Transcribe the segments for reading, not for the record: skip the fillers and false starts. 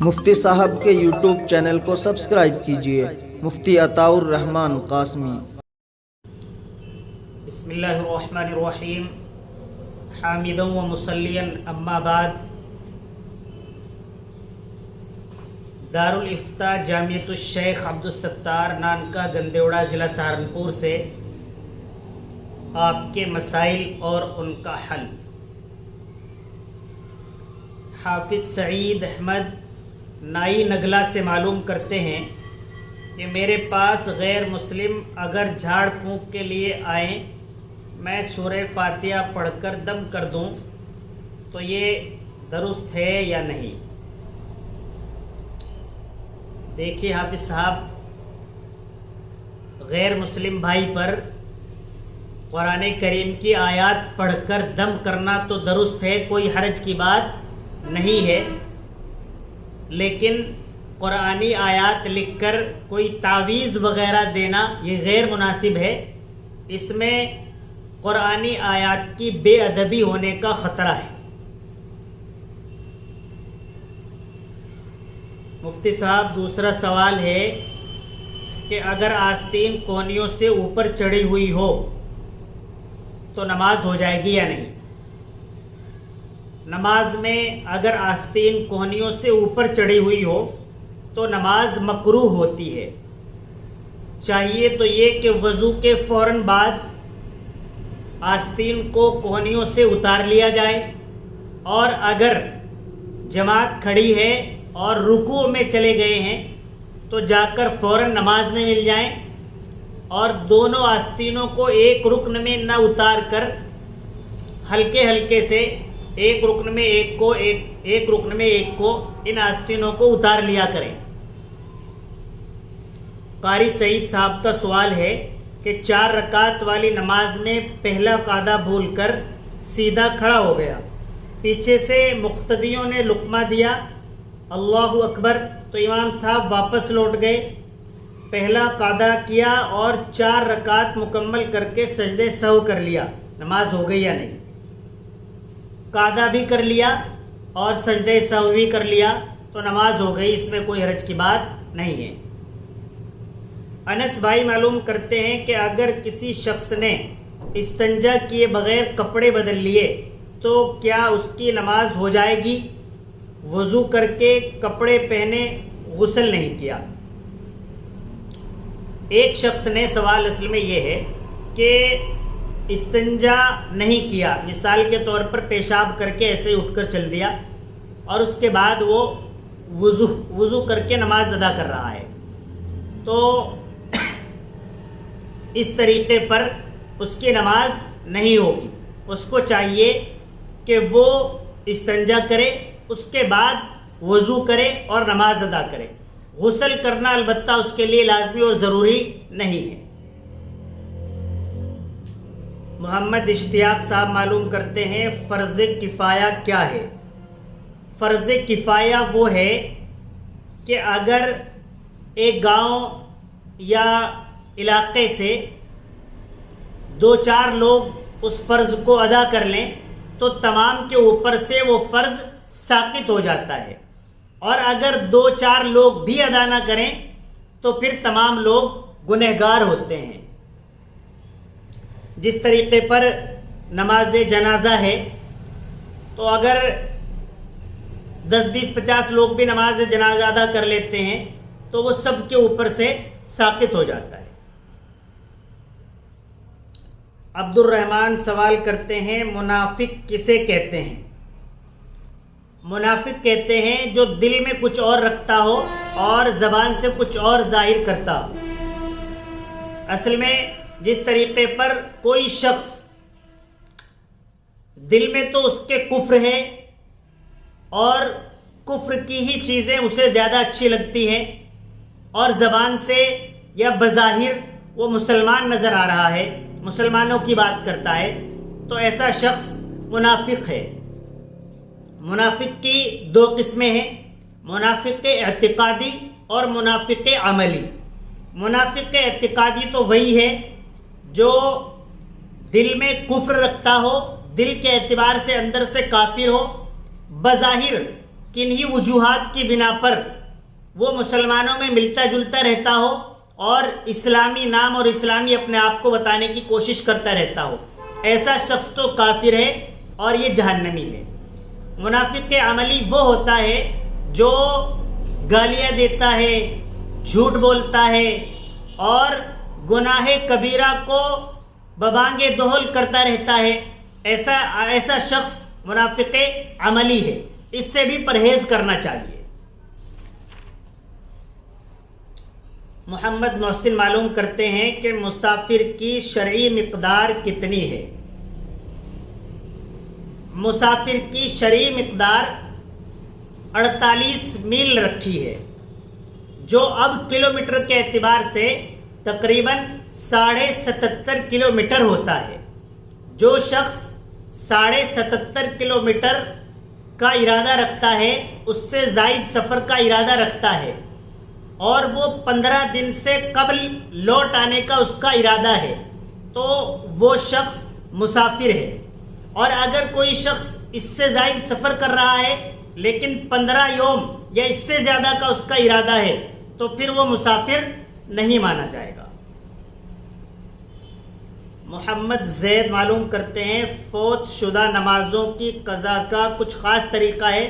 مفتی صاحب کے YouTube channel کو سبسکرائب کیجیے، مفتی عطاء الرحمن قاسمی۔ بسم اللہ الرحمن الرحیم، حامدا و مصلیا اما بعد۔ دارالافتاء جامعۃ الشیخ عبدالستار نانکا گندیوڑا ضلع سہارنپور سے آپ کے مسائل اور ان کا حل۔ حافظ سعید احمد نائی نگلا سے معلوم کرتے ہیں کہ میرے پاس غیر مسلم اگر جھاڑ پھونک کے لیے آئیں، میں سورہ فاتحہ پڑھ کر دم کر دوں تو یہ درست ہے یا نہیں؟ دیکھیے حافظ صاحب، غیر مسلم بھائی پر قرآن کریم کی آیات پڑھ کر دم کرنا تو درست ہے، کوئی حرج کی بات نہیں ہے، لیکن قرآنی آیات لکھ کر کوئی تعویذ وغیرہ دینا یہ غیر مناسب ہے۔ اس میں قرآنی آیات کی بے ادبی ہونے کا خطرہ ہے۔ مفتی صاحب، دوسرا سوال ہے کہ اگر آستین کونیوں سے اوپر چڑھی ہوئی ہو تو نماز ہو جائے گی یا نہیں؟ نماز میں اگر آستین کونیوں سے اوپر چڑھی ہوئی ہو تو نماز مکروہ ہوتی ہے۔ چاہیے تو یہ کہ وضو کے فوراً بعد آستین کو کونیوں سے اتار لیا جائے، اور اگر جماعت کھڑی ہے اور رکوع میں چلے گئے ہیں تو جا کر فوراً نماز میں مل جائیں، اور دونوں آستینوں کو ایک رکن میں نہ اتار کر ہلکے ہلکے سے ایک رکن میں ایک کو ان آستینوں کو اتار لیا کریں۔ قاری سعید صاحب کا سوال ہے کہ 4 رکعت والی نماز میں پہلا قاعدہ بھول کر سیدھا کھڑا ہو گیا، پیچھے سے مقتدیوں نے لقمہ دیا، اللہ اکبر، تو امام صاحب واپس لوٹ گئے، پہلا قاعدہ کیا اور 4 رکعت مکمل کر کے سجدے سہو کر لیا، نماز ہو گئی یا نہیں؟ قاعدہ بھی کر لیا اور سجدہ سہو بھی کر لیا تو نماز ہو گئی، اس میں کوئی حرج کی بات نہیں ہے۔ انس بھائی معلوم کرتے ہیں کہ اگر کسی شخص نے استنجا کیے بغیر کپڑے بدل لیے تو کیا اس کی نماز ہو جائے گی؟ وضو کر کے کپڑے پہنے، غسل نہیں کیا۔ ایک شخص نے سوال اصل میں یہ ہے کہ استنجا نہیں کیا، مثال کے طور پر پیشاب کر کے ایسے اٹھ کر چل دیا، اور اس کے بعد وہ وضو کر کے نماز ادا کر رہا ہے، تو اس طریقے پر اس کی نماز نہیں ہوگی۔ اس کو چاہیے کہ وہ استنجا کرے، اس کے بعد وضو کرے اور نماز ادا کرے۔ غسل کرنا البتہ اس کے لیے لازمی اور ضروری نہیں ہے۔ محمد اشتیاق صاحب معلوم کرتے ہیں فرض کفایہ کیا ہے؟ فرض کفایہ وہ ہے کہ اگر ایک گاؤں یا علاقے سے 2-4 لوگ اس فرض کو ادا کر لیں تو تمام کے اوپر سے وہ فرض ساقط ہو جاتا ہے، اور اگر 2-4 لوگ بھی ادا نہ کریں تو پھر تمام لوگ گنہگار ہوتے ہیں۔ جس طریقے پر نماز جنازہ ہے تو اگر 10-20-50 لوگ بھی نماز جنازہ ادا کر لیتے ہیں تو وہ سب کے اوپر سے ساقط ہو جاتا ہے۔ عبد الرحمن سوال کرتے ہیں منافق کسے کہتے ہیں؟ منافق کہتے ہیں جو دل میں کچھ اور رکھتا ہو اور زبان سے کچھ اور ظاہر کرتا ہو۔ اصل میں جس طریقے پر کوئی شخص دل میں تو اس کے کفر ہے اور کفر کی ہی چیزیں اسے زیادہ اچھی لگتی ہیں، اور زبان سے یا بظاہر وہ مسلمان نظر آ رہا ہے، مسلمانوں کی بات کرتا ہے، تو ایسا شخص منافق ہے۔ منافق کی 2 قسمیں ہیں، منافق اعتقادی اور منافق عملی۔ منافق اعتقادی تو وہی ہے جو دل میں کفر رکھتا ہو، دل کے اعتبار سے اندر سے کافر ہو، بظاہر किन्हीं वजूहात की बिना पर वो मुसलमानों में मिलता जुलता रहता हो और इस्लामी नाम और इस्लामी अपने आप को बताने की कोशिश करता रहता हो, ऐसा शख्स तो काफिर है और ये जहन्नमी है। मुनाफिक अमली वो होता है जो गालियाँ देता है, झूठ बोलता है और गुनाह कबीरा को बबांगे दोहल करता रहता है। ऐसा शख्स मुनाफिक अमली है, इससे भी परहेज करना चाहिए। मोहम्मद मोहसिन मालूम करते हैं कि मुसाफिर की शरई मिक़दार कितनी है। मुसाफिर की शरई मिक़दार 48 मील रखी है, जो अब किलोमीटर के एतबार से तकरीबन 77.5 किलोमीटर होता है। जो शख्स 77.5 किलोमीटर का इरादा रखता है, उससे ज़ायद सफ़र का इरादा रखता है और वो 15 दिन से कबल लौट आने का उसका इरादा है, तो वो शख्स मुसाफिर है। और अगर कोई शख्स इससे ज़ायद सफ़र कर रहा है लेकिन 15 यौम या इससे ज़्यादा का उसका इरादा है, तो फिर वो मुसाफिर नहीं माना जाएगा। मोहम्मद ज़ैद मालूम करते हैं, फौत शुदा नमाज़ों की क़ज़ा का कुछ ख़ास तरीक़ा है,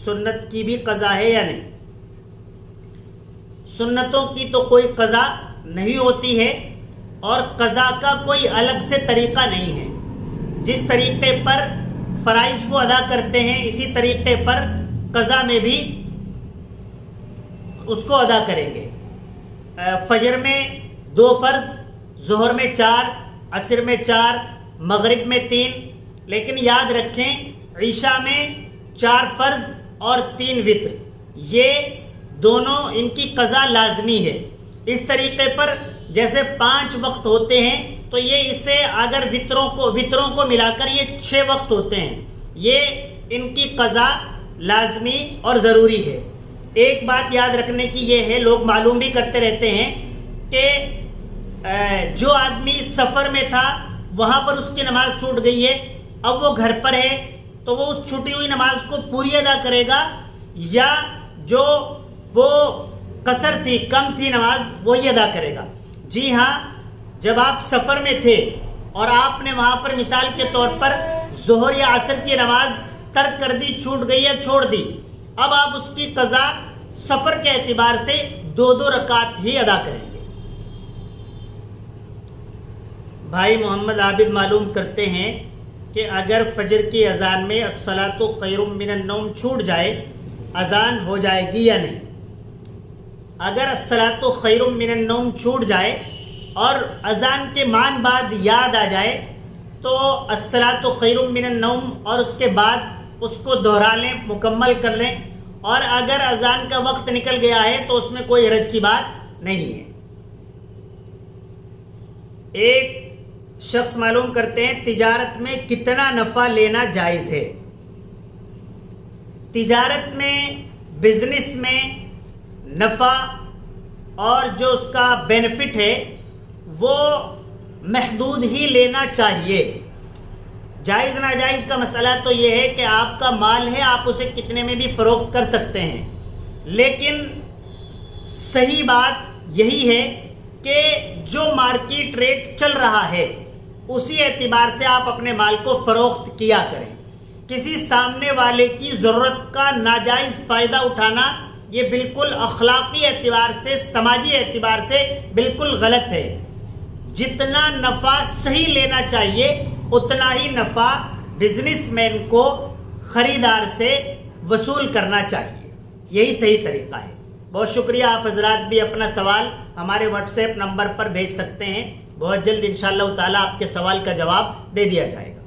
सुन्नत की भी क़ज़ा है या नहीं? सुन्नतों की तो कोई क़ज़ा नहीं होती है और क़ज़ा का कोई अलग से तरीक़ा नहीं है। जिस तरीक़े पर फ़राइज़ को अदा करते हैं, इसी तरीक़े पर क़ज़ा में भी उसको अदा करेंगे। फजर में 2 फ़र्ज़, ज़ोहर में 4, असर में 4, मगरिब में 3, लेकिन याद रखें ईशा में 4 फ़र्ज़ और 3 वित्र, ये दोनों इनकी क़ज़ा लाजमी है। इस तरीक़े पर जैसे 5 वक्त होते हैं, तो ये इससे अगर वित्रों को मिलाकर ये 6 वक्त होते हैं। ये इनकी क़ज़ा लाजमी और ज़रूरी है। एक बात याद रखने की ये है, लोग मालूम भी करते रहते हैं कि जो आदमी सफ़र में था वहाँ पर उसकी नमाज छूट गई है, अब वो घर पर है तो वो उस छूटी हुई नमाज को पूरी अदा करेगा, या जो वो कसर थी, कम थी नमाज, वही अदा करेगा। जी हाँ, जब आप सफ़र में थे और आपने वहाँ पर मिसाल के तौर पर ज़ोहर या असर की नमाज तर्क कर दी, छूट गई या छोड़ दी, अब आप उसकी क़ज़ा सफ़र के एतबार से 2-2 रकात ही अदा करेंगे। भाई मोहम्मद आबिद मालूम करते हैं कि अगर फजर की अजान में अस्सलातु खैरुम मिनन नौम छूट जाए, अजान हो जाएगी या नहीं? अगर अस्सलातु खैरुम मिनन नौम छूट जाए और अजान के मान बाद याद आ जाए, तो अस्सलातु खैरुम मिनन नौम और उसके बाद उसको दोहरा लें, मुकम्मल कर लें। और अगर अजान का वक्त निकल गया है तो उसमें कोई हरज की बात नहीं है। एक शख्स मालूम करते हैं, तिजारत में कितना नफ़ा लेना जायज़ है? तिजारत में, बिजनेस में नफ़ा और जो उसका बेनिफिट है वो महदूद ही लेना चाहिए। जायज़ नाजायज़ का मसला तो ये है कि आपका माल है, आप उसे कितने में भी फ़रोख्त कर सकते हैं, लेकिन सही बात यही है कि जो मार्केट रेट चल रहा है उसी एतबार से आप अपने माल को फ़रोख्त किया करें। किसी सामने वाले की ज़रूरत का नाजायज़ फ़ायदा उठाना ये बिल्कुल अखलाकी एतबार से, समाजी एतबार से बिल्कुल गलत है। जितना नफ़ा सही लेना चाहिए उतना ही नफ़ा बिजनेसमैन को ख़रीदार से वसूल करना चाहिए, यही सही तरीक़ा है। बहुत शुक्रिया। आप हजरात भी अपना सवाल हमारे व्हाट्सएप नंबर पर भेज सकते हैं। बहुत जल्द इंशाअल्लाह ताला आपके सवाल का जवाब दे दिया जाएगा।